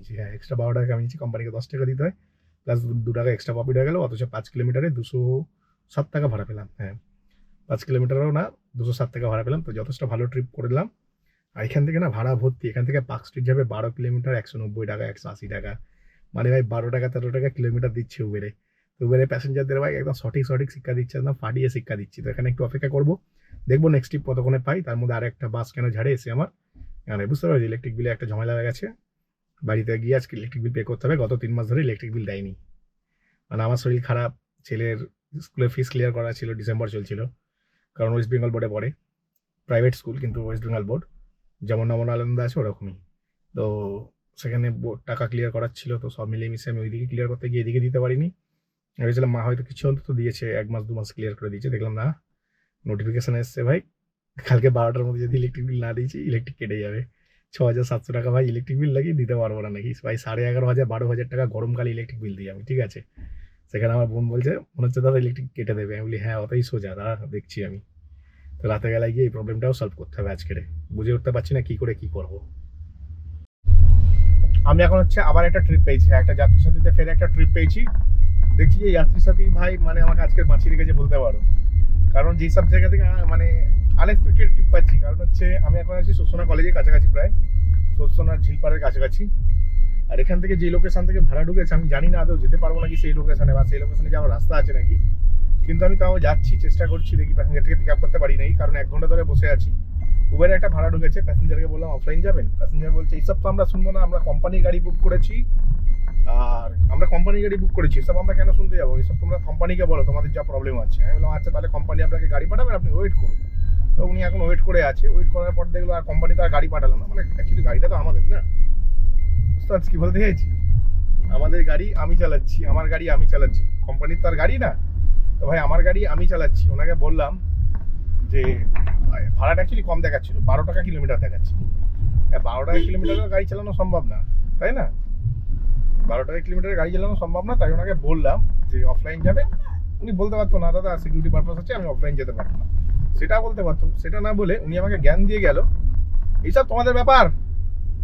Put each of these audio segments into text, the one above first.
কামিয়েছি, হ্যাঁ এক্সট্রা 12 টাকা কামিয়েছি, কোম্পানিকে 10 টাকা দিতে হয়, প্লাস 2 টাকা এক্সট্রা প্রফিট হয়ে গেল, অথচ 5 কিলোমিটারে 207 টাকা ভাড়া পেলাম। হ্যাঁ 5 কিলোমিটারও না, 207 টাকা ভাড়া পেলাম, তো যথেষ্ট ভালো ট্রিপ করলাম। আর এখান থেকে না ভাড়া ভর্তি, এখান থেকে পার্ক স্ট্রিট যাবে 12 কিলোমিটার 190 টাকা, 180 টাকা, মানে ভাই 12 টাকা 13 টাকা কিলোমিটার দিচ্ছে উবেরে। তো উবেরে প্যাসেঞ্জারদের ভাই একদম সঠিক শিক্ষা দিচ্ছে, একদম ফাটিয়ে শিক্ষা দিচ্ছি। তো এখানে একটু অপেক্ষা করবো, দেখবো নেক্সট ট্রিপ কতক্ষণে পাই। তার মধ্যে আর একটা বাস কেন ঝাড়ে এসে আমার, মানে বুঝতে পারছি ইলেকট্রিক বিলে একটা ঝামেলা হয়ে গেছে, বাড়িতে গিয়ে আজকে ইলেকট্রিক বিল পে করতে হবে। গত 3 মাস ধরে ইলেকট্রিক বিল দেয়নি, মানে আমার শরীর খারাপ, ছেলের স্কুলের ফিস ক্লিয়ার করা ছিল, ডিসেম্বর চলছিল, কারণ ওয়েস্ট বেঙ্গল বোর্ডে পড়ে, প্রাইভেট স্কুল কিন্তু ওয়েস্ট বেঙ্গল বোর্ড, যেমন নমন আনন্দ আছে ওরকমই। তো সেখানে টাকা ক্লিয়ার করার ছিল, তো সব মিলিয়ে মিশে আমি ওইদিকে ক্লিয়ার করতে গিয়ে এদিকে দিতে পারিনি। ভেবেছিলাম মা হয়তো কিছু অন্তত দিয়েছে, 1 মাস 2 মাস ক্লিয়ার করে দিয়েছে, দেখলাম না, নোটিফিকেশন এসছে ভাই কালকে 12টার মধ্যে যদি ইলেকট্রিক বিল না দিয়েছি ইলেকট্রিক কেটে যাবে। 6,700 টাকা ভাই ইলেকট্রিক বিল লাগিয়ে দিতে পারবো না নাকি ভাই, 11,500 12,000 টাকা গরমকালে ইলেকট্রিক বিল দিই আমি, ঠিক আছে। সেখানে আমার বোন বলছে মনে হচ্ছে দাদা ইলেকট্রিক কেটে দেবে, আমি বলি হ্যাঁ অতই সোজা দাদা, দেখছি আমি। তো রাতে বেলায় গিয়ে এই প্রবলেমটাও সলভ করতে হবে আজকে, বুঝে উঠতে পারছি না কি করে কি করব। আমি এখন হচ্ছে আবার একটা ট্রিপ পেয়েছি, একটা যাত্রী সাথীতে ফের একটা ট্রিপ পেয়েছি। দেখছি যে যাত্রী সাথী ভাই মানে আমাকে আজকে বাঁচিয়ে রেখেছে বলতে পারো, কারণ যেসব জায়গা থেকে মানে আনএক্সপেক্টেড ট্রিপ পাচ্ছি। কারণ হচ্ছে আমি এখন আছি সোসনা কলেজের কাছাকাছি, প্রায় সোসনার ঝিলপাড়ের কাছাকাছি। আর এখান থেকে যে লোকেশন থেকে ভাড়া ঢুকেছে আমি জানি না আদৌ যেতে পারবো নাকি সেই লোকেশনে, বা সেই লোকেশনে যাওয়ার রাস্তা আছে নাকি, কিন্তু আমি তাও যাচ্ছি, চেষ্টা করছি, দেখি প্যাসেঞ্জারকে পিক আপ করতে পারি নাই, কারণ 1 ঘন্টা ধরে বসে আছি। উবের একটা ভাড়া ঢুকেছে, প্যাসেঞ্জারকে বললাম অফলাইন যাবেন, প্যাসেঞ্জার বলছে এইসব তো আমরা শুনবো না, আমরা কোম্পানির গাড়ি বুক করেছি, আর আমরা কোম্পানির গাড়ি বুক করেছি, এসব আমরা কেন শুনতে যাবো, এসব তোমরা কোম্পানিকে বলো তোমাদের যা প্রবলেম আছে। আমি বললাম আচ্ছা তাহলে কোম্পানি আপনাকে গাড়ি পাঠাবেন, আপনি ওয়েট করুন। তো উনি এখন ওয়েট করে আছে, ওয়েট করার পর দেখলো আর কোম্পানি তো আর গাড়ি পাঠালো না, মানে অ্যাকচুয়ালি গাড়িটা তো আমাদের না, বুঝতে পারছি কি বলতে চাইছি, আমাদের গাড়ি আমি চালাচ্ছি, আমার গাড়ি আমি চালাচ্ছি, কোম্পানির তো আর গাড়ি না। তো ভাই আমার গাড়ি আমি চালাচ্ছি, ওনাকে বললাম যে ভাড়াটা অ্যাকচুয়ালি কম দেখাচ্ছিল, 12 টাকা কিলোমিটার দেখাচ্ছে। 12 টাকা কিলোমিটারের গাড়ি চালানো সম্ভব না, তাই না, 12 টাকা কিলোমিটারের গাড়ি চালানো সম্ভব না। তাই ওনাকে বললাম যে অফলাইন যাবে, উনি বলতে পারতো না দাদা সিকিউরিটি পারপাস আছে আমি অফলাইন যেতে পারবো না, সেটা বলতে পারতো। সেটা না বলে উনি আমাকে জ্ঞান দিয়ে গেল, এইসব তোমাদের ব্যাপার,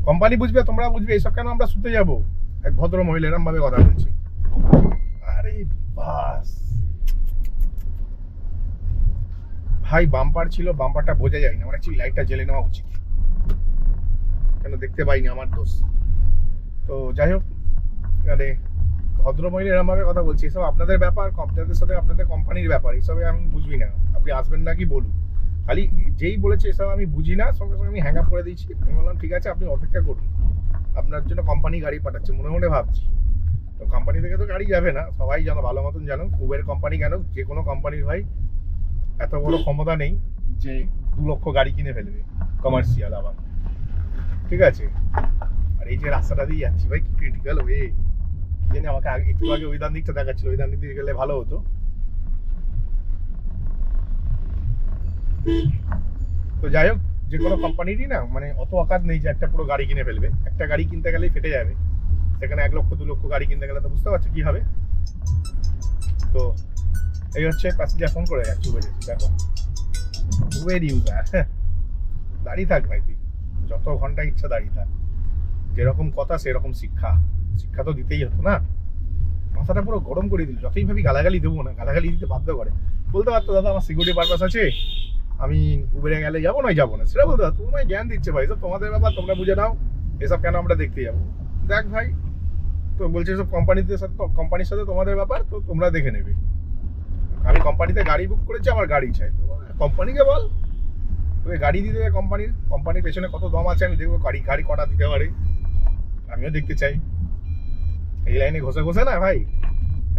কোম্পানি বুঝবে তোমরা বুঝবে, এইসব কেন আমরা শুতে যাবো। এক ভদ্র মহিলা এরম ভাবে কথা বলছে। আরে বাস ভাই, বাম্পার ছিল, বাম্পারটা বোঝা যায় না, আমার অ্যাকচুয়ালি লাইটটা জ্বেলে নেওয়া উচিত, কেন দেখতে পাইনি, আমার দোষ। তো যাই হোক, মানে ভদ্রমহিলা এরকম ভাবে কথা বলছি, এসব আপনাদের ব্যাপার, আপনাদের সাথে আপনাদের কোম্পানির ব্যাপার, এইসবে আমি বুঝবি না, আপনি আসবেন না কি বলুন। খালি যেই বলেছে এসব আমি বুঝি না, সঙ্গে সঙ্গে আমি হ্যাং আপ করে দিয়েছি। আমি বললাম ঠিক আছে আপনি অপেক্ষা করুন, আপনার জন্য কোম্পানি গাড়ি পাঠাচ্ছে, মনে মনে ভাবছি। তো কোম্পানি থেকে তো গাড়ি যাবে না, সবাই জানো, ভালো মতন জানো, উবের কোম্পানি কেন যে কোনো কোম্পানির ভাই এত বড় ক্ষমতা নেই যে 2 লক্ষ গাড়ি কিনে ফেলবে কমার্শিয়াল আবার, ঠিক আছে। আর এই যে রাস্তাটা দিয়ে যাচ্ছি ভাই, কি ক্রিটিক্যাল ওয়ে, জানি আমাকে একটু আগে ওই ডান দিকটা দেখাচ্ছিল, ওই ডান দিক দিয়ে গেলে ভালো হতো। তো যাই হোক, যে কোনো কোম্পানিরই না মানে অত অকাত নেই যে একটা পুরো গাড়ি কিনে ফেলবে, একটা গাড়ি কিনতে গেলেই ফেটে যাবে, সেখানে 1 লক্ষ 2 লক্ষ গাড়ি কিনতে গেলে তো বুঝতে পারছো কি হবে। তো এই হচ্ছে প্যাসেঞ্জার ফোন করে যাচ্ছে উবের, দেখো উবের ইউজার, দাঁড়িয়ে থাক ভাই, তুই যত ঘন্টা ইচ্ছা দাঁড়িয়ে থাক, যেরকম কথা সেরকম শিক্ষা, শিক্ষা তো দিতেই হতো না। মাথাটা পুরো গরম করে দিল, যতই ভাবি গালাগালি দেবো না, গালাগালি দিতে বাধ্য করে। বলতে পারতো দাদা আমার সিকিউরিটি পারপাস আছে, আমি উবেরে গেলে যাবো নয় যাবো না, সেটা বলতে পারতো। তোমায় জ্ঞান দিচ্ছে ভাই, সব তোমাদের ব্যাপার, তোমরা বুঝে নাও, এসব কেন আমরা দেখতে যাবো। দেখ ভাই, তো বলছে সব কোম্পানিতে সাথে, কোম্পানির সাথে তোমাদের ব্যাপার, তো তোমরা দেখে নেবে। আমি কোম্পানিতে গাড়ি বুক করেছি, আমার গাড়ি চাই, তো কোম্পানিকে বল তোকে গাড়ি দিতে হবে, কোম্পানির পেছনে কত দম আছে আমি দেখবো, গাড়ি কটা দিতে পারে আমিও দেখতে চাই। এই লাইনে ঘষে ঘষে না ভাই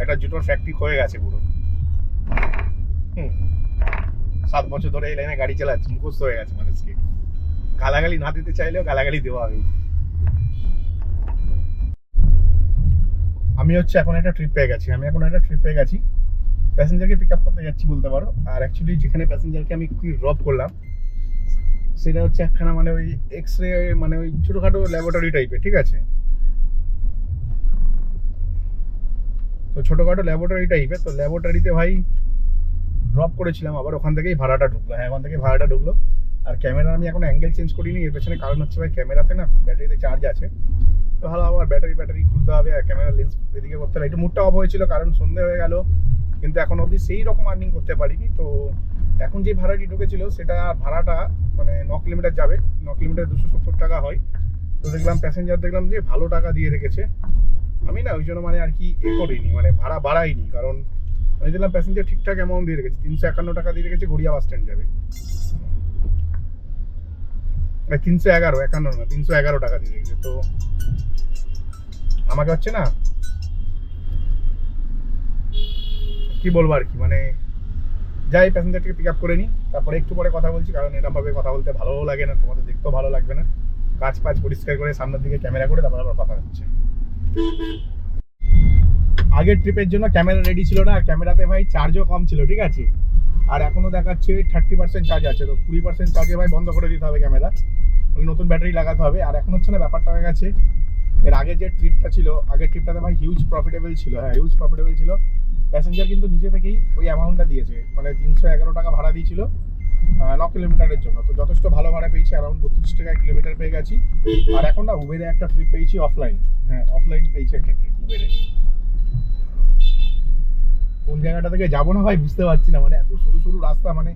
একটা জুটোর ফ্যাক্টরি হয়ে গেছে পুরো। 7 বছর ধরে এই লাইনে গাড়ি চালাচ্ছি, মুখস্থ হয়ে গেছে মানুষকে, গালাগালি না দিতে চাইলেও গালাগালি দেওয়া হবে। আমি হচ্ছে এখন একটা ট্রিপ পেয়ে গেছি, প্যাসেঞ্জারকে পিক আপ করতে যাচ্ছি বলতে পারো। আর অ্যাকচুয়ালি যেখানে প্যাসেঞ্জারকে আমি ড্রপ করলাম সেটা হচ্ছে একখানা মানে ওই এক্স-রে, মানে ওই ছোটোখাটো ল্যাবরেটরি টাইপের, ঠিক আছে। তো ছোটোখাটো ল্যাবরেটরি টাইপের, তো ল্যাবরেটরিতে ভাই ড্রপ করেছিলাম, আবার ওখান থেকেই ভাড়াটা ঢুকলো। হ্যাঁ, ওখান থেকে ভাড়াটা ঢুকলো। আর ক্যামেরা আমি এখন অ্যাঙ্গেল চেঞ্জ করিনি, এর পেছনে কারণ হচ্ছে ভাই ক্যামেরাতে না ব্যাটারিতে চার্জ আছে, ভালো, আবার ব্যাটারি খুলতে হবে, ক্যামেরা লেন্স এদিকে করতে হবে। একটু মুডটা অফ হয়েছিল কারণ সন্ধে হয়ে গেল, কিন্তু এখন অবধি সেই রকম আর্নিং করতে পারিনি। তো এখন যে ভাড়াটি ঢুকেছিল সেটা ভাড়াটা মানে 9 কিলোমিটার যাবে, 9 কিলোমিটার 270 টাকা হয়। তো দেখলাম প্যাসেঞ্জার দেখলাম যে ভালো টাকা দিয়ে রেখেছে। আমি না ওই জন্য মানে আর কি করিনি, মানে ভাড়া বাড়াইনি, কারণ আমি দেখলাম প্যাসেঞ্জার ঠিকঠাক অ্যামাউন্ট দিয়ে রেখেছে, 351 টাকা দিয়ে রেখেছে। গড়িয়া বাস স্ট্যান্ড যাবে 311 টাকা দিয়ে রেখেছে। তো আমাকে হচ্ছে না কি বলবো আর কি, মানে যাই প্যাসেঞ্জারটিকে পিক আপ করে নিই, তারপরে একটু পরে কথা বলছি, কারণ এরকমভাবে কথা বলতে ভালোও লাগে না, তোমাদের দেখতেও ভালো লাগবে না। কাজ পরিষ্কার করে সামনের দিকে ক্যামেরা করে তারপর আবার কথা হচ্ছে। আগের ট্রিপের জন্য ক্যামেরা রেডি ছিল না, আর ক্যামেরাতে ভাই চার্জও কম ছিল, ঠিক আছে। আর এখনো দেখাচ্ছে 30% চার্জ আছে, তো 20% চার্জে ভাই বন্ধ করে দিতে হবে ক্যামেরা, নতুন ব্যাটারি লাগাতে হবে। আর এখন হচ্ছে না ব্যাপারটা হয়ে গেছে, এর আগে যে ট্রিপটা ছিল, আগের ট্রিপটাতে ভাই হিউজ প্রফিটেবল ছিল, হ্যাঁ হিউজ প্রফিটেবল ছিল। প্যাসেঞ্জার কিন্তু নিজে থেকেই ওই অ্যামাউন্টটা দিয়েছে, মানে 311 টাকা ভাড়া দিয়েছিল 9 কিলোমিটারের জন্য। তো যথেষ্ট ভালো ভাড়া পেয়েছি, অ্যারাউন্ড 32 টাকা কিলোমিটার পেয়ে গেছি। আর এখন না উবেরে একটা ট্রিপ পেয়েছি অফলাইন, হ্যাঁ অফলাইন পেয়েছি একটা ট্রিপ উবেরে। কোন জায়গাটা থেকে যাবো না ভাই বুঝতে পারছি না, মানে এত সরু সরু রাস্তা, মানে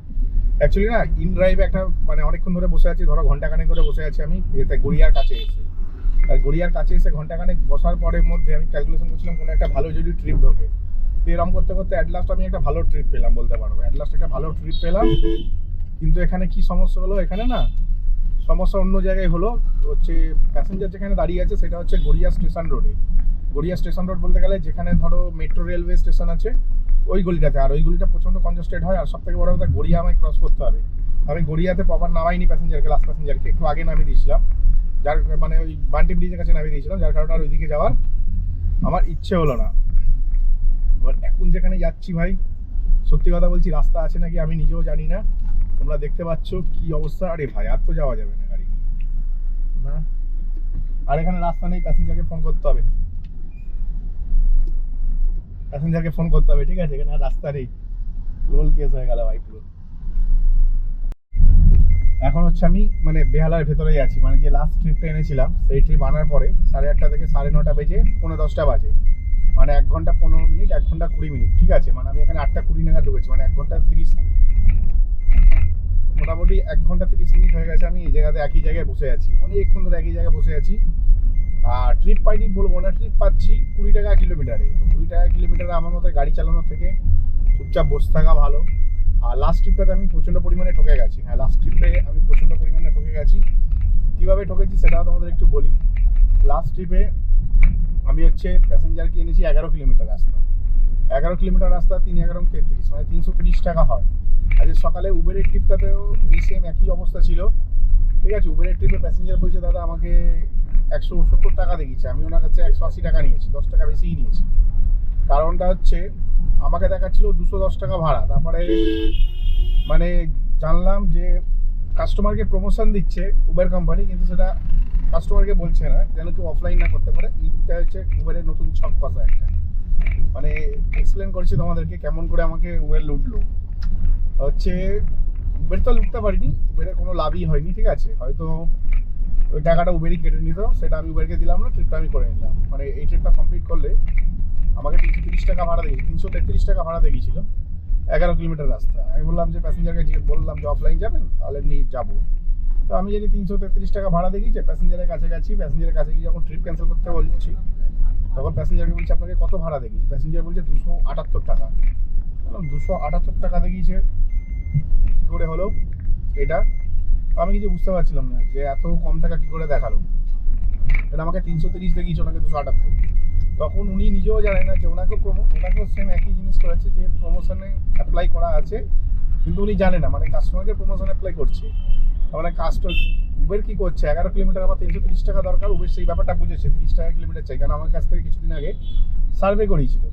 অ্যাকচুয়ালি না ইন ড্রাইভে একটা মানে অনেকক্ষণ ধরে বসে আছি, ধরো ঘন্টাখানেক ধরে বসে আছি আমি এতে গড়িয়ার কাছে এসে। আর গড়িয়ার কাছে এসে ঘন্টাখানেক বসার পরের মধ্যে আমি ক্যালকুলেশন করছিলাম কোনো একটা ভালো যদি ট্রিপ ঢোকে। তো এরকম করতে করতে অ্যাট লাস্ট আমি একটা ভালো ট্রিপ পেলাম বলতে পারবো, অ্যাট লাস্ট একটা ভালো ট্রিপ পেলাম। কিন্তু এখানে কি সমস্যা হলো, এখানে না সমস্যা অন্য জায়গায় হলো, হচ্ছে প্যাসেঞ্জার যেখানে দাঁড়িয়ে আছে সেটা হচ্ছে গড়িয়া স্টেশন রোডে। গড়িয়া স্টেশন রোড বলতে গেলে যেখানে ধরো মেট্রো রেলওয়ে স্টেশন আছে ওই গলিটাতে, আর ওই গলিটা প্রচণ্ড কনজেস্টেড হয়। আর সব থেকে বড় কথা গড়িয়া আমায় ক্রস করতে হবে। আমি গড়িয়াতে প্রপার নামাইনি প্যাসেঞ্জারকে, লাস্ট প্যাসেঞ্জারকে একটু আগে নামিয়ে দিয়েছিলাম, যার মানে ওই বান্টি ব্রিজের কাছে নামিয়ে দিয়েছিলাম, যার কারণে আর ওইদিকে যাওয়ার আমার ইচ্ছে হলো না। এবার এখন যেখানে যাচ্ছি ভাই সত্যি কথা বলছি রাস্তা আছে নাকি আমি নিজেও জানি না, তোমরা দেখতে পাচ্ছ কি অবস্থা। আরে ভাই আর তো যাওয়া যাবে না গাড়ি না, আর এখানে রাস্তা নেই, প্যাসেঞ্জারকে ফোন করতে হবে, প্যাসেঞ্জারকে ফোন করতে হবে, ঠিক আছে। এখানে আর রাস্তা নেই, রোল কেস হয়ে গেল ভাই পুরো। এখন হচ্ছে আমি মানে বেহালার ভেতরেই আছি, মানে যে লাস্ট ট্রিপটা এনেছিলাম সেই ট্রিপ আনার পরে 8:30 থেকে 9:30 বেজে 9:45 বাজে, মানে 1 ঘন্টা 15 মিনিট, 1 ঘন্টা 20 মিনিট, ঠিক আছে। মানে আমি এখানে 8:20 নাগাদ ঢুকেছি, মানে 1 ঘন্টা 30 মিনিট, মোটামুটি 1 ঘন্টা 30 মিনিট হয়ে গেছে আমি এই জায়গাতে একই জায়গায় বসে আছি, অনেকক্ষণ ধরে একই জায়গায় বসে আছি। আর ট্রিপ পাইনি বলবো না, ট্রিপ পাচ্ছি 20 টাকা কিলোমিটারে। তো 20 টাকা কিলোমিটারে আমার মতো গাড়ি চালানোর থেকে চুপচাপ বসে থাকা ভালো। আর লাস্ট ট্রিপটাতে আমি প্রচণ্ড পরিমাণে ঠকে গেছি, হ্যাঁ লাস্ট ট্রিপে আমি প্রচণ্ড পরিমাণে ঠকে গেছি। কীভাবে ঠকেছি সেটাও তোমাদের একটু বলি। লাস্ট ট্রিপে আমি হচ্ছে প্যাসেঞ্জারকে এনেছি 11 কিলোমিটার রাস্তা, 11 কিলোমিটার রাস্তা 3-11-33, মানে 330 টাকা হয়। আজ সকালে উবেরের ট্রিপটাতেও এই সেম একই অবস্থা ছিল, ঠিক আছে। উবেরের ট্রিপে প্যাসেঞ্জার বলছে দাদা আমাকে 170 টাকা দেখিয়েছে, আমি ওনার কাছে 180 টাকা নিয়েছি, 10 টাকা বেশিই নিয়েছি। কারণটা হচ্ছে আমাকে দেখাচ্ছিল 210 টাকা ভাড়া, তারপরে মানে জানলাম যে কাস্টমারকে প্রমোশন দিচ্ছে উবের কোম্পানি, কিন্তু সেটা কাস্টমারকে বলছে না যেন কেউ অফলাইন না করতে পারে। এইটা হচ্ছে উবেরের নতুন ছক কষা একটা, মানে এক্সপ্লেন করছি তোমাদেরকে কেমন করে আমাকে উবের লুটলো। হচ্ছে উবের তো লুটতে পারিনি, উবেরের কোনো লাভই হয়নি, ঠিক আছে। হয়তো ওই টাকাটা উবেরই কেটে নিত, সেটা আমি উবেরকে দিলাম না, ট্রিপটা আমি করে নিলাম। মানে এই ট্রিপটা কমপ্লিট করলে আমাকে 330 টাকা ভাড়া দিয়েছি, 333 টাকা ভাড়া দেখিয়েছিল 11 কিলোমিটার রাস্তা। আমি বললাম যে প্যাসেঞ্জারকে বললাম যে অফলাইন যাবেন, তাহলে নিয়ে যাবো। তো আমি যদি 333 টাকা ভাড়া দেখিয়েছি, প্যাসেঞ্জারের কাছে গেছি, প্যাসেঞ্জারের কাছে গিয়ে যখন ট্রিপ ক্যান্সেল করতে বলছি তখন প্যাসেঞ্জারকে বলছি আপনাকে কত ভাড়া দেখিয়েছি, প্যাসেঞ্জার বলছে 278 টাকা। 278 টাকা দেখিয়েছে, কী করে হলো এটা আমি কিছু বুঝতে পারছিলাম না, যে এত কম টাকা কী করে দেখালো। এটা আমাকে 330 দেখিয়েছে, ওনাকে 278। তখন উনি নিজেও জানেন না যে ওনাকেও সেম একই জিনিস করেছে, যে প্রমোশনে অ্যাপ্লাই করা আছে, কিন্তু উনি জানে না মানে কাস্টমারকে প্রমোশন অ্যাপ্লাই করছে। মানে উবের কী করছে, 11 কিলোমিটার আমার 330 টাকা দরকার, উবের সেই ব্যাপারটা বুঝেছে, 30 টাকা কিলোমিটার চাই। কারণ আমার কাছ থেকে কিছুদিন আগে সার্ভে করিয়েছিল,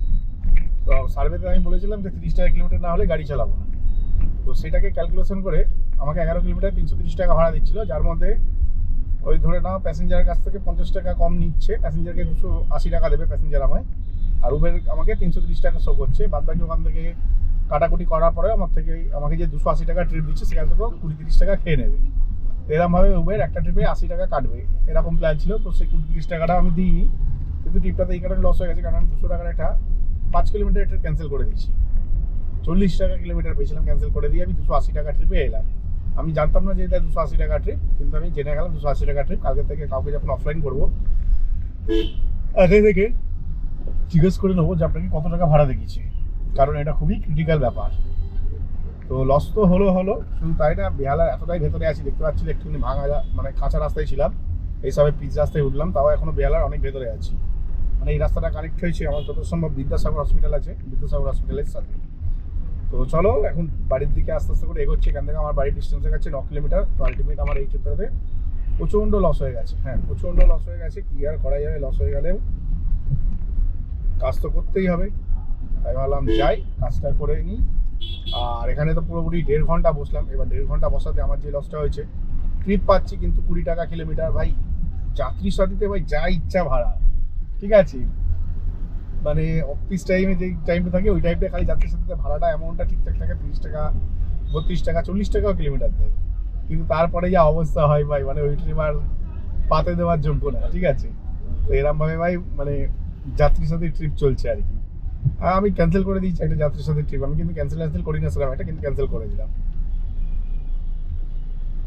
তো সার্ভেতে আমি বলেছিলাম যে 30 টাকা কিলোমিটার না হলে গাড়ি চালাবো না। তো সেটাকে ক্যালকুলেশন করে আমাকে 11 কিলোমিটার 330 টাকা ভাড়া দিচ্ছিল, যার মধ্যে ওই ধরে নাও প্যাসেঞ্জারের কাছ থেকে 50 টাকা কম নিচ্ছে, প্যাসেঞ্জারকে 280 টাকা দেবে প্যাসেঞ্জার আমায়, আর উবের আমাকে 330 টাকা শো করছে। বাদ বাকি ওখান থেকে কাটাকুটি করার পরে আমাকে যে 280 টাকা ট্রিপ দিচ্ছে সেখান থেকেও 20-30 টাকা খেয়ে নেবে। এরকমভাবে উবের একটা ট্রিপে 80 টাকা কাটবে, এরকম প্ল্যান ছিল। তো সেই 30 টাকাটা আমি দিইনি, কিন্তু ট্রিপটাতে এই কারণে লস হয়ে গেছে কারণ আমি 200 টাকার একটা 5 কিলোমিটার ট্রিপ ক্যান্সেল করে দিয়েছি। 40 টাকা কিলোমিটার পেয়েছিলাম, ক্যান্সেল করে দিয়ে আমি 280 টাকা ট্রিপে এলাম। আমি জানতাম না যে এটা 280 টাকা ট্রিপ, কিন্তু আমি জেনে গেলাম 280 টাকা ট্রিপ। কালকে থেকে কাউকে যখন অফলাইন করবো আগে থেকে জিজ্ঞেস করে নেবো যে আপনাকে কত টাকা ভাড়া দেখিয়েছে, কারণ এটা খুবই ক্রিটিক্যাল ব্যাপার। তো লস তো হলো, শুধু তাই না, বেহালার এতটাই ভেতরে আছি, দেখতে পাচ্ছি একটুখানি ভাঙা মানে কাঁচা রাস্তায় ছিলাম, এই সবে পিচ রাস্তায় উঠলাম, তাও এখনো বেহালার অনেক ভেতরে আছি। মানে এই রাস্তাটা কানেক্ট হয়েছে আমার যত সম্ভব বিদ্যাসাগর হসপিটাল আছে, বিদ্যাসাগর হসপিটালের সাথে। তো চলো এখন বাড়ির দিকে আস্তে আস্তে করে এগোচ্ছি। এখান থেকে আমার বাড়ির ডিস্টেন্স হয়ে গেছে 9 কিলোমিটার। তো আলটিমেট আমার এই ট্রিপটাতে প্রচণ্ড লস হয়ে গেছে, হ্যাঁ প্রচণ্ড লস হয়ে গেছে। কি আর করা যাবে, লস হয়ে গেলেও কাজ তো করতেই হবে, তাই ভাবলাম যাই কাজটা করে নিই। আর এখানে তো পুরোপুরি 1.5 ঘন্টা বসলাম। এবার 1.5 ঘন্টা বসাতে আমার যে লসটা হয়েছে, ট্রিপ পাচ্ছি কিন্তু 20 টাকা কিলোমিটার ভাই, যাত্রী সাথীতে ভাই যা ইচ্ছা ভাড়া, ঠিক আছে, মানে অফিস টাইমে যে টাইমটা থাকে ওই টাইমটা খালি যাত্রীর সাথে ভাড়াটা অ্যামাউন্টটা ঠিকঠাক থাকে, 30 টাকা 32 টাকা 40 টাকাও কিলোমিটার দেয়। কিন্তু তারপরে যা অবস্থা হয় ভাই, মানে ওই ট্রিপ আর পাতে দেওয়ার যোগ্য না, ঠিক আছে। তো এরমভাবে ভাই মানে যাত্রীর সাথে ট্রিপ চলছে আর কি। আমি ক্যান্সেল করে দিয়েছি একটা যাত্রীর সাথে ট্রিপ, আমি কিন্তু ক্যান্সেল করি না সেরকম একটা, কিন্তু ক্যান্সেল করে দিলাম।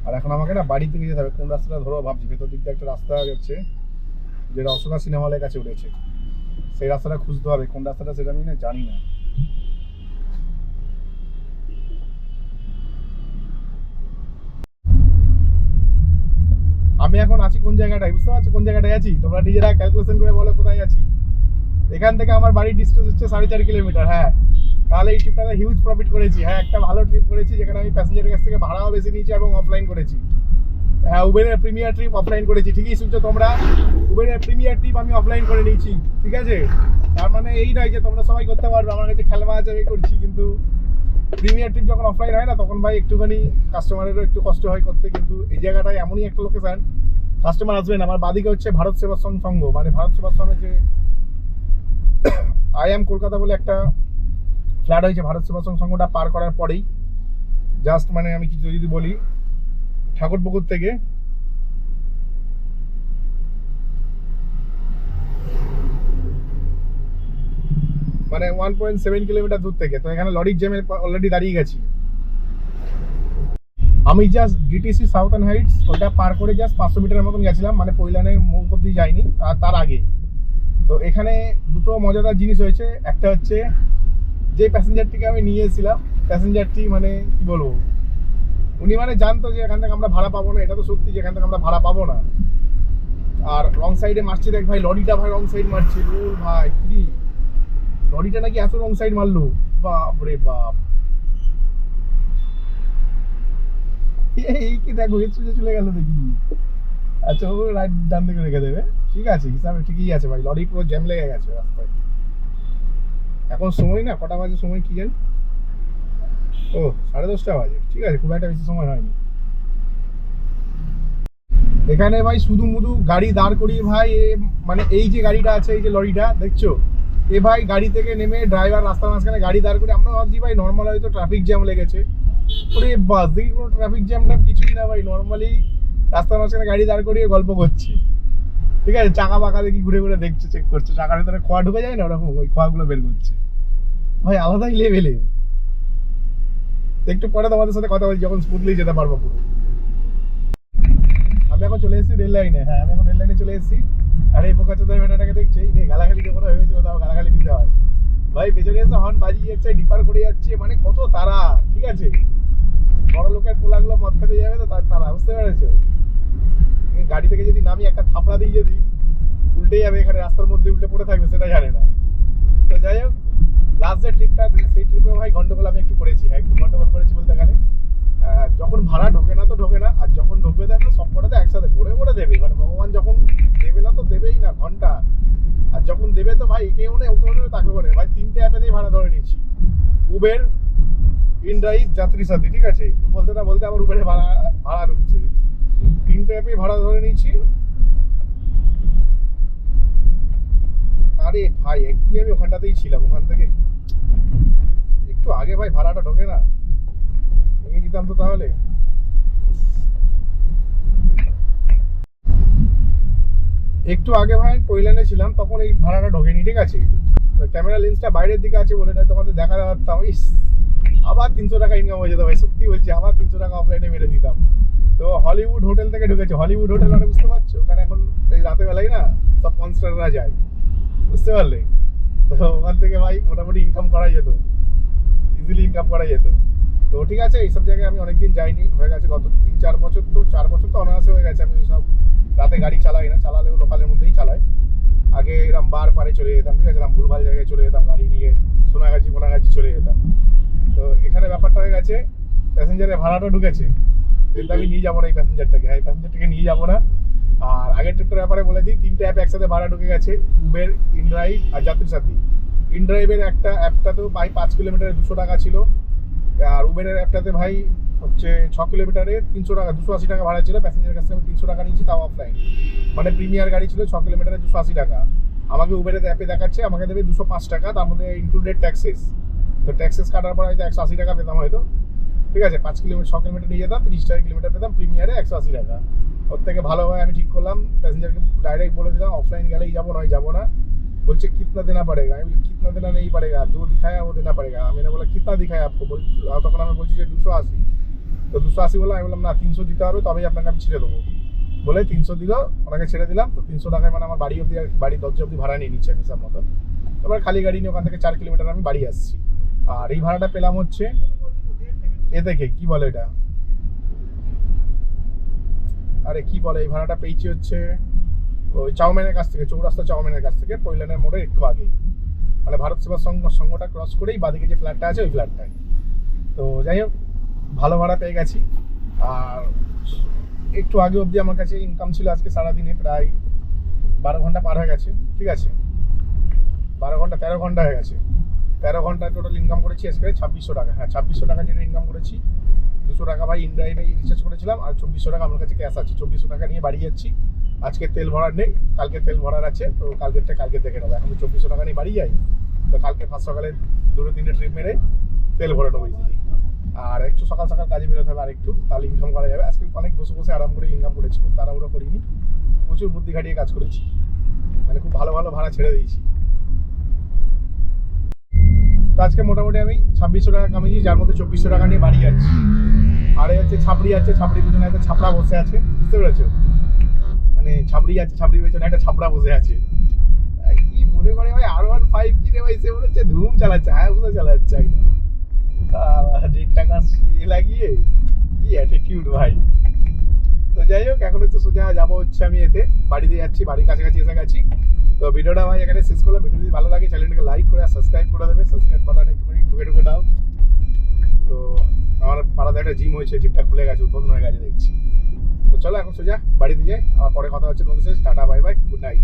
আর এখন আমাকে না বাড়ি থেকে যেতে হবে, কোন রাস্তাটা ধরো ভাবছি। ভেতর দিক দিয়ে একটা রাস্তা যাচ্ছে যেটা অশোকা সিনেমা হলের কাছে উঠেছে, সেই রাস্তাটা খুঁজতে হবে, কোন রাস্তাটা সেটা আমি না জানি না। আমি এখন আছি কোন জায়গাটায়, বুঝতে পারছো কোন জায়গাটায় আছি? তোমরা নিজেরা ক্যালকুলেশন করে বলো কোথায় আছি। এখান থেকে আমার বাড়ির ডিস্টেন্স হচ্ছে 4.5 কিলোমিটার। হ্যাঁ, তাহলে এই ট্রিপটাতে হিউজ প্রফিট করেছি। হ্যাঁ, একটা ভালো ট্রিপ করেছি যেখানে আমি প্যাসেঞ্জারের কাছ থেকে ভাড়াও বেশি নিয়েছি এবং অফলাইন করেছি। হ্যাঁ, উবেরের প্রিমিয়ার ট্রিপ অফলাইন করেছি, ঠিকই শুনছো তোমরা, উবেরের প্রিমিয়ার ট্রিপ আমি অফলাইন করে নিয়েছি, ঠিক আছে। তার মানে এই নয় যে তোমরা সবাই করতে পারবে, আমার কাছে খেলমা আছে আমি করছি, কিন্তু প্রিমিয়ার ট্রিপ যখন অফলাইন হয় না তখন ভাই একটুখানি কাস্টমারেরও একটু কষ্ট হয় করতে। কিন্তু এই জায়গাটায় এমনই একটা লোকেশন, কাস্টমার আসবে না। আমার বাদিকে হচ্ছে ভারত সেবাশ্রম সংঘ, মানে ভারত সেবাশ্রমের যে আই এম কলকাতা বলে একটা ফ্ল্যাট হয়েছে, ভারত সেবাশ্রম সংঘটা পার করার পরেই জাস্ট মানে আমি কিছু যদি বলি, ঠাকুরপুকুর থেকে মানে 1.7 কিলোমিটার দূর থেকে। তো এখানে লরির জ্যামে অলরেডি দাঁড়িয়ে গেছি। আমি জাস্ট ডিটিসি সাউথার্ন হাইটস ওটা পার করে জাস্ট 500 মিটারের মতন গেছিলাম, মানে পৈলানের মুখ অব্দি যাইনি, আর তার আগে। তো এখানে দুটো মজাদার জিনিস হয়েছে। একটা হচ্ছে যে প্যাসেঞ্জারটিকে আমি নিয়ে এসেছিলাম, প্যাসেঞ্জারটি মানে কি বলবো, উনি মানে জানতো যে এখান থেকে আমরা ভাড়া পাবো না, এটা তো সত্যি যে এখান থেকে আমরা ভাড়া পাবো না। আর রং সাইডে মারছে, দেখ ভাই লরিটা ভাই রং সাইড মারছে, ওর ভাই কি লরিটা নাকি এত রং সাইড মারলো, বাপ রে বাপ। এই কি দেখো সোজা চলে গেল দেখি। আচ্ছা, ও রাইট ডান দিকে রেখে দেবে, ঠিক আছে, হিসাবে ঠিকই আছে ভাই। লরি পুরো জ্যাম লেগে গেছে রাস্তায়। এখন সময় না কটা বাজে, সময় কি জানি, ও 10:30 বাজে, ঠিক আছে, খুব একটা বেশি সময় হয়নি। এখানে ভাই শুধু মুধু গাড়ি দাঁড় করিয়ে ভাই, মানে এই যে গাড়িটা আছে, এই যে লরিটা দেখছো, এ ভাই গাড়ি থেকে নেমে ড্রাইভার রাস্তার মাঝখানে গাড়ি দাঁড় করে, আমরা ভাবছি ভাই নর্মাল হয়তো ট্রাফিক জ্যাম লেগেছে, ওরে বাস দেখি কোনো ট্রাফিক জ্যাম টাম কিছুই না ভাই, নর্মালি রাস্তার মাঝখানে গাড়ি দাঁড় করিয়ে গল্প করছে, ঠিক আছে। চাকা বাঁকা দেখি ঘুরে ঘুরে দেখছে, চেক করছে, চাকার ভিতরে খোয়া ঢুকে যায় না ওরকম, ওই খোয়াগুলো বের করছে ভাই, আলাদাই লেভেলে। একটু পরে তোমাদের সাথে কথা বলছি যখন স্মুথলি যেতে পারবো পুরো। আমি এখন চলে এসেছি রেল লাইনে। হ্যাঁ, আমি এখন রেল লাইনে চলে এসেছি। আর এই পোকাচোদার বেটাটাকে দেখছি, এই গালাগালি দিয়ে কোনো ভেবেছিল, তাও গালাগালি দিতে হয় ভাই। পেছনে এসে হর্ন বাজিয়ে যাচ্ছে, ডিপার করে যাচ্ছে, মানে কত তারা, ঠিক আছে। বড় লোকের পোলাগুলো মদ খেতে যাবে তো তার তারা, বুঝতে পেরেছো। গাড়ি থেকে যদি নামি একটা থাপড়া দিই, যদি উল্টে যাবে, এখানে রাস্তার মধ্যে উল্টে পড়ে থাকবে সেটা জানে না। তো যাই হোক, লাস্ট যে ট্রিপটা আছে সেই ট্রিপে ভাই গন্ডগোল আমি একটু করেছি। হ্যাঁ, একটু গন্ডগোল করেছি বলতে গেলে, যখন ভাড়া ঢোকে না তো ঢোকে না, আর যখন ঢোকে দেয় না সব কটাতে একসাথে ভরে ভরে দেবে, মানে ভগবান যখন দেবে না তো দেবেই না ঘন্টা, আর যখন দেবে তো ভাই একেও নেই ওকেও নেই তাকেও নেই ভাই। 3টে অ্যাপেতেই ভাড়া ধরে নিচ্ছি, উবের, ইনড্রাইভ, যাত্রী সাথী, ঠিক আছে। বলতে না বলতে আবার উবেরে ভাড়া ঢুকছে, 3টে অ্যাপেই ভাড়া ধরে নিচ্ছি। আরে ভাই একদিন আমি ওখানটাতেই ছিলাম, ওখান থেকে একটু আগে ভাই ভাড়াটা ঢোকে না, ভেঙে দিতাম তো তাহলে। একটু আগে ভাই আমি পৈলানে ছিলাম, তখন এই ভাড়াটা ঢোকেনি, ঠিক আছে। তো ক্যামেরা লেন্সটা বাইরের দিকে আছে বলে নয় তোমাদের দেখাতে পারতাম। ইস, আবার 300 টাকা ইনকাম হয়ে যেত ভাই, সত্যি বলছি, আবার 300 টাকা অফলাইনে মেরে দিতাম। তো হলিউড হোটেল থেকে ঢুকেছে। হলিউড হোটেল মানে বুঝতে পারছো, ওখানে এখন এই রাতে বেলায় না সব কনসার্টরা যায়, বুঝতে পারলে। তো ওখান থেকে ভাই মোটামুটি ইনকাম করা যেত, ইজিলি ইনকাম করা যেত। তো ঠিক আছে, এইসব জায়গায় আমি অনেকদিন যাইনি, হয়ে গেছে গত 3-4 বছর, তো 4 বছর তো অনায়াসে হয়ে গেছে। আমি সব রাতে গাড়ি চালাই না, চালালেও লোকালের মধ্যেই চালাই। আগে এরকম বার পারে চলে যেতাম, ঠিক আছে, এরকম ভুলভাল জায়গায় চলে যেতাম গাড়ি নিয়ে, সোনাগাছি চলে যেতাম। তো এখানে ব্যাপারটা হয়ে গেছে, প্যাসেঞ্জারের ভাড়াটা ঢুকেছে, কিন্তু আমি নিয়ে যাবো না এই প্যাসেঞ্জারটাকে, হ্যাঁ, এই প্যাসেঞ্জারটাকে নিয়ে যাবো না। আর আগের ট্রিপটার ব্যাপারে বলে দিই, 3টে অ্যাপ একসাথে ভাড়া ঢুকে গেছে, উবের, ইনড্রাইভ আর যাত্রী সাথী। ইনড্রাইভের একটা অ্যাপটাতেও ভাই 5 কিলোমিটারে 200 টাকা ছিল, আর উবেরের অ্যাপটাতে ভাই হচ্ছে 6 কিলোমিটারে 300 টাকা, 280 টাকা ভাড়া ছিল। প্যাসেঞ্জারের কাছ থেকে আমি 300 টাকা নিয়েছি, তাও অফলাইন, মানে প্রিমিয়ার গাড়ি ছিল। 6 কিলোমিটারে 280 টাকা। আমাকে উবেরের অ্যাপে দেখাচ্ছে আমাকে দেবে 205 টাকা, তার মধ্যে ইনক্লুডেড ট্যাক্সেস। তো ট্যাক্সেস কাটার পর হয়তো 180 টাকা পেতাম হয়তো, ঠিক আছে। 5 কিলোমিটার 6 কিলোমিটার নিয়ে যেতাম, 30 টাকা কিলোমিটার পেতাম, প্রিমিয়ারে 180 টাকা। ওর থেকে ভালো হয় আমি ঠিক করলাম, প্যাসেঞ্জারকে ডাইরেক্ট বলে দিলাম অফলাইন গেলেই যাবো, নয় যাবো না। বলছে कितना देना पड़ेगा, আমি বলি कितना देना नहीं पड़ेगा, जो दिखाया वो देना पड़ेगा। আমি না বলে कितना दिखाया आपको, তখন আমি বলছি যে 280। তো 280 বলে, আমি বললাম না 300 দিতে হবে, তবেই আপনাকে আমি ছেড়ে দেবো। বলে 300 দিল, ওনাকে ছেড়ে দিলাম। তো 300 টাকায় মানে আমার বাড়ি অবধি, বাড়ির দরজা অবধি ভাড়া নিয়ে নিচ্ছে হিসাব মতো। এবার খালি গাড়ি নিয়ে ওখান থেকে 4 কিলোমিটার আমি বাড়ি আসছি। আর এই ভাড়াটা পেলাম হচ্ছে এ থেকে, কি বলে এটা, আরে কি বলে, এই ভাড়াটা পেয়েছি হচ্ছে ওই চাউমিনের কাছ থেকে, চৌরাস্তা চাউমিনের কাছ থেকে, পৈলানের মোড়ে একটু আগে, মানে ভারত সেবা সংঘটা ক্রস করেই বাদিকে যে ফ্ল্যাটটা আছে ওই ফ্ল্যাটটায়। তো যাই হোক, ভালো ভাড়া পেয়ে গেছি। আর একটু আগে অবধি আমার কাছে ইনকাম ছিল আজকে সারাদিনে প্রায় 12 ঘন্টা পার হয়ে গেছে, ঠিক আছে। 13 ঘন্টা হয়ে গেছে। 13 ঘন্টা টোটাল ইনকাম করেছি আজকে 2600 টাকা। হ্যাঁ, 2600 টাকা যেটা ইনকাম করেছি, 200 টাকা ভাই ইনড্রাইভে রিচার্জ করেছিলাম, আর 2400 টাকা আমার কাছে ক্যাশ আছে। 2400 টাকা নিয়ে বাড়ি যাচ্ছি। আজকে তেল ভরার নেই, কালকে তেল ভরার আছে, তো কালকেরটা কালকে দেখে নেবো। এখন 2400 টাকা নিয়ে বাড়ি যাই, তো কালকে ফার্স্ট সকালে 2-3টে ট্রিপ মেরে তেল ভরে নেবো ইজিলি। আর একটু সকাল সকাল কাজে বেরোতে হবে, আর একটু, তাহলে ইনকাম করা যাবে। আজকে অনেক বসে বসে আরাম করে ইনকাম করেছি, খুব তাড়াহুড়ো করিনি, প্রচুর বুদ্ধি খাটিয়ে কাজ করেছি, মানে খুব ভালো ভালো ভাড়া ছেড়ে দিয়েছি। তো আজকে মোটামুটি আমি 2600 টাকা কামিয়েছি, যার মধ্যে 2400 টাকা নিয়ে বাড়ি যাচ্ছি। আর এই হচ্ছে ছাপড়ি আছে, ছাপড়ির পিছনে একটা ছাপড়া বসে আছে, বুঝতে পেরেছো, মানে ছাপড়ি আছে, ছাপড়ির পেছনে একটা ছাপড়া বসে আছে। কি মনে করে ভাই, R15 কিনে ভাই সে মনে হচ্ছে ধুম চালাচ্ছে, হায়াবুসা চালাচ্ছে একদম। 1.5 টাকা লাগিয়ে কি অ্যাটিটিউড ভাই। তো যাই হোক, এখন হচ্ছে সোজা যাবো হচ্ছে আমি এতে, বাড়িতে যাচ্ছি, বাড়ির কাছাকাছি এসে গেছি। তো ভিডিওটা ভাই এখানে শেষ করলাম। ভিডিও যদি ভালো লাগে চ্যানেলটাকে লাইক করে আর সাবস্ক্রাইব করে দেবে, সাবস্ক্রাইব বাটন একটুখানি ঢুকে দাও। তো আমার পাড়াতে একটা জিম হয়েছে, জিমটা খুলে গেছে, উদ্বোধন হয়ে গেছে দেখছি। তো চলো এখন সোজা বাড়িতে যাই, আমার পরে কথা হচ্ছে তোমাদের সাথে। Tata, bye bye, good night.